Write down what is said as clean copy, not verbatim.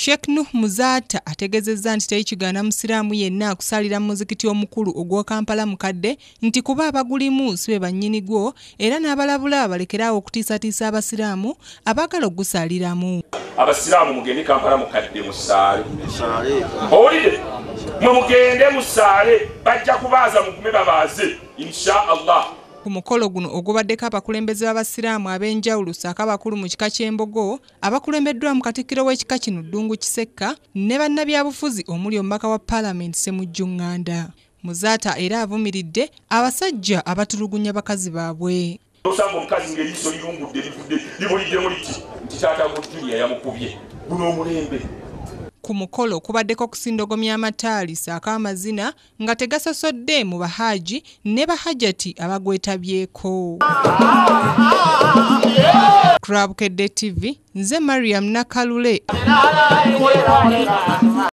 Sheikh Nuh Muzata ategezezza nti tekigaana musiraamu yenna akusalira mu muzikiti omukulu ogw'o Kampala mukadde nti kuba abagulimu sibe bannyini gwo era n'abalabula balekerawo okutiisatiisa abasiraamu abaagala ogusaliramu. Abasiraamu mugende Kampala mukadde musaale. Owulire? Mwe mugende musaale bajja kubaaza mugume babaaze insha Allah. Ku mukolo guno ogubaddeko abakulembeze b'abasiraamu ab'enjawulo ssaako abakulu mu kika ky'Embogo abakulembeddwa mu katikkiro w'ekika kino Ddungu Kisekka ne bannabyabufuzi omuli omubaka wa Paalamenti Ssemujju Nganda. Muzaata era avumiridde abasajja abatulugunya bakazi baabwe. Osanga omukazi ng'eriiso lirungudde livudde libuliddemu liti nti taata wa Julia yamukubye guno omulembe. Ku mukolo kubaddeko okusindogomya amataali ssaako amazina nga tegasosodde mu bahaaji ne bahajati abagwetabyeko. Club Kedde TV, nze Mariam Nakalule.